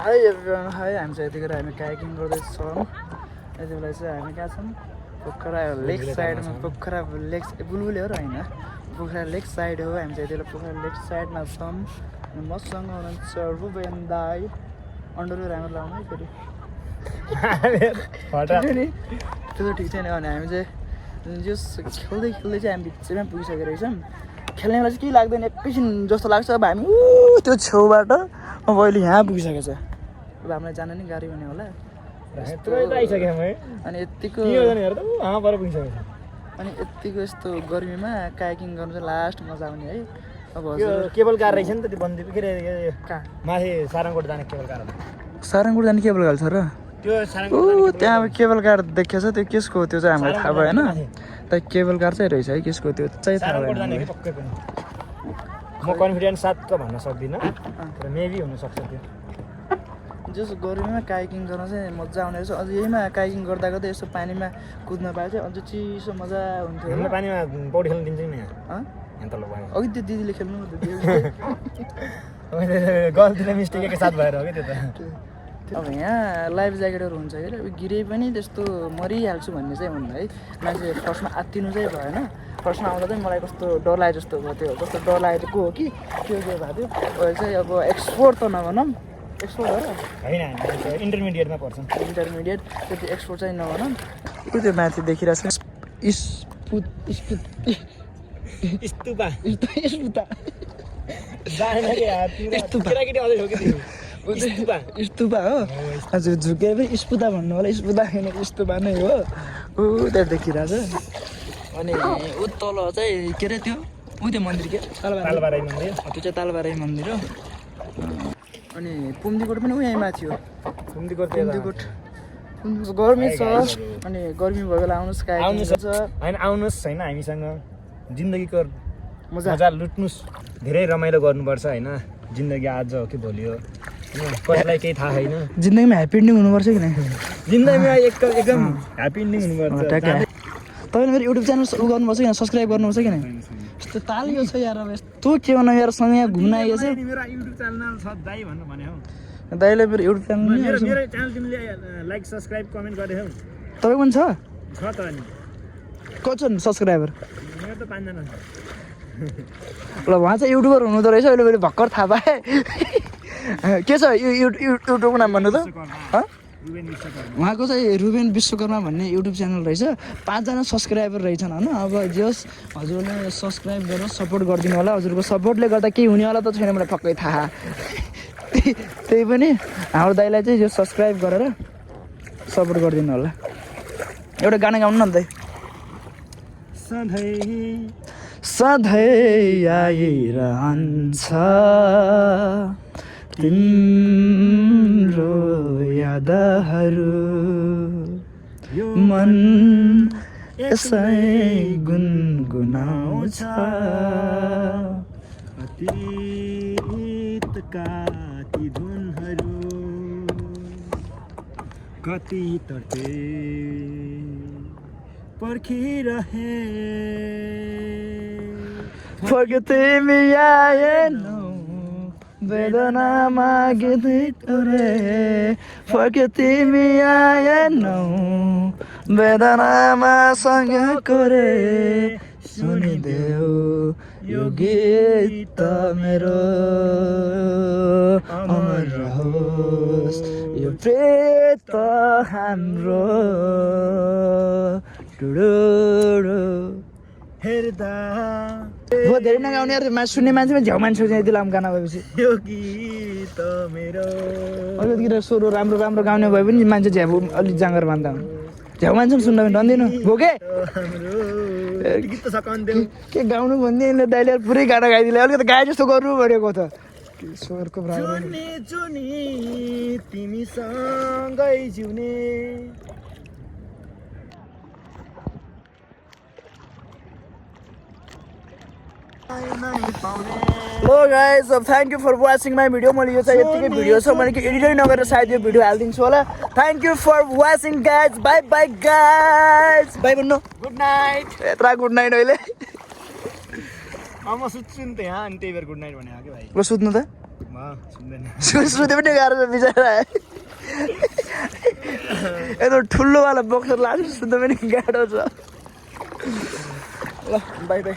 High everyone, high हामी चाहिँ यतिखेर हामी कायाकिङ गर्दैछौँ। यति बेला चाहिँ हामी कहाँ छौँ? पोखरा लेक साइडमा। पोखरा लेक बुलबुले हो र होइन, पोखरा लेक साइड हो। हामी चाहिँ यति बेला पोखरा लेक साइडमा छौँ। मसँग हुनुहुन्छ रुबेन दाई। अन्डरवेयर राम्रो लाउनु है फेरि नि, त्यो त ठिक छैन भने हामी चाहिँ जस खेल्दै खेल्दै चाहिँ हामी बिचैमा पुगिसकेको रहेछौँ। खेल्ने बेला चाहिँ केही लाग्दैन, एकैछिन जस्तो लाग्छ। अब हामी त्यो छेउबाट अब अहिले यहाँ पुगिसकेको छ। अब हामीलाई जान नि गाडी हुने होला। अनि यत्तिको यस्तो गर्मीमा कायाकिङ गर्नु चाहिँ लास्ट मजा आउने है। अब केबल कार रहेछ नि त, त्यो बन्दी के अरे कहाँ माथि सारङकोट जाने केबल कार। सारङकोट जाने केबल कार छ र त्यो त्यहाँ अब केबल कार देखेको छ। त्यो केसको त्यो चाहिँ हामीलाई थाहा भएन। त केबल कार चाहिँ रहेछ है, केसको त्यो चाहिँ थाहा भएन। म कन्फिडेन्स साथ त भन्न सक्दिनँ, तर मेबी हुनसक्छ त्यो। जस गर्मीमा कायाकिङ गर्न चाहिँ मजा आउने रहेछ। अझ यहीमा कायाकिङ गर्दा गर्दै यसो पानीमा कुद्न पाए चाहिँ अझ चिसो मजा हुन्थ्यो। हामीलाई पानीमा पौडी खेल्न दिन्छ नि यहाँ तल भयो। अघि त्यो दिदीले खेल्नु गल्ती मिस्टेक एकै साथ भएर हो कि त्यो त। अब यहाँ लाइफ ज्याकेटहरू हुन्छ कि अब गिरे पनि त्यस्तो मरिहाल्छु भन्ने चाहिँ हुन्न है। मान्छे फर्स्टमा आत्तिनु चाहिँ भएन। फर्स्टमा आउँदा चाहिँ मलाई कस्तो डर लागे जस्तो भयो। त्यो कस्तो डर लागेको को हो कि त्यो चाहिँ भएको थियो। अहिले चाहिँ अब एक्सपोर्ट त नभनौँ, एक्सपोर्ट हो र होइन, इन्टरमिडिएटमा पर्छौँ। इन्टरमिडिएट त्यति एक्सपोर्ट चाहिँ नभनौँ। त्यो माथि देखिरहेको छ स्तुपा हो। हजुर झुके पनि स्पुता भन्नु होला, स्पुता होइन स्तुपा नै हो। ऊ त्यहाँ देखिरहेछ। अनि ऊ तल चाहिँ के अरे त्यो त्यो मन्दिर के तालबाराई मन्दिर, त्यो चाहिँ तालबाराई मन्दिर हो। अनि पुम्दीकोट पनि ऊ यहीँ माथि हो। पुम्दीकोट गर्मी छ। अनि गर्मी भयो बेला आउनुहोस् आउनुहोस् होइन, आउनुहोस् होइन, हामीसँग जिन्दगीको मजा लुट्नुहोस्। धेरै रमाइलो गर्नुपर्छ होइन। जिन्दगी आज हो कि भोलि हो, कसैलाई केही थाहा छैन। जिन्दगीमा ह्याप्पी इन्डिङ हुनुपर्छ कि नै? जिन्दगीमा एकदम ह्याप्पी इन्डिङ हुनुपर्छ। तपाईँले मेरो युट्युब च्यानल उ गर्नुपर्छ कि सब्सक्राइब गर्नुपर्छ कि नै? यस्तो तालियो छ यार। अब यस्तो के भन्नु यार, सँगै घुम्न आइयो छ। मेरो युट्युब च्यानल छ दाइ भन्नु भने हो। दाइले मेरो युट्युब च्यानल मेरो च्यानल तिमीले लाइक सब्सक्राइब कमेन्ट गरेछौ। तपाईँको पनि छ त नि? कति छन् सब्सक्राइबर? मेरो त 5 जना छ। ल उहाँ चाहिँ युट्युबर हुनुहुँदो रहेछ। अहिले मैले भर्खर थाहा पाएँ। के छ युट्युबको नाम भन्नु त? उहाँको चाहिँ रुबेन विश्वकर्मा भन्ने युट्युब च्यानल रहेछ। 5 जना सब्सक्राइबर रहेछन् होइन। अब जस हजुरले सब्सक्राइब गरेर सपोर्ट गरिदिनु होला। हजुरको सपोर्टले गर्दा केही हुनेवाला त छैन, मलाई पक्कै थाहा। त्यही पनि हाम्रो दाइलाई चाहिँ यो सब्सक्राइब गरेर सपोर्ट गरिदिनु होला। एउटा गाना गाउनु न त। सधैँ आइरहन्छ तिम्रो यादहरू, मन यसै गुनगुनाउँछ अतीतका ती धुनहरू, कति तर्ते पर्खिरहे। तिमी आएनौ वेदना मागिँदै रे, तिमी आएनौ वेदनामा सँगको रे। सुनिदेऊ यो गीत मेरो, अमर रहोस् यो प्रेत हाम्रो। हेर्दा धेरै नगाउने यार, सुन्ने मान्छेमा झ्याउ मान्छे यति लामो गाना भएपछि। यो गीत मेरो अलिकति स्वर राम्रो राम्रो गाउने भए पनि मान्छे झ्याउ अलिक जाँगर मान्दा झ्याउ मान्छे पनि सुन्दा पनि धन्दिनु भोगे के गाउनु भन्ने दाइले पुरै गाना गाइदिले। अलिकति गाए जस्तो गर्नु भनेको त स्वरको तिमीसँगै जिउने। Hello guys, thank you for watching my video. मैले यो चाहिँ यतिकै भिडियो छ, मैले के एडिटै नगरेर सायद यो भिडियो हालिदिन्छु होला। Thank you for watching guys. Bye bye guys. Bye भन्नु। Good night. यत्रा गुड नाइट अहिले। म सुत्छु नि त यहाँ, अनि त्यही भएर गुड नाइट भने हो कि भाइ। ल सुत्नु त। सुन्दैन सुन्दै पनि गाह्रो छ बिचरा यत्रो ठुलोवाला बक्सर लाग्छ सुन्दा पनि गाह्रो छ ल बाई बाई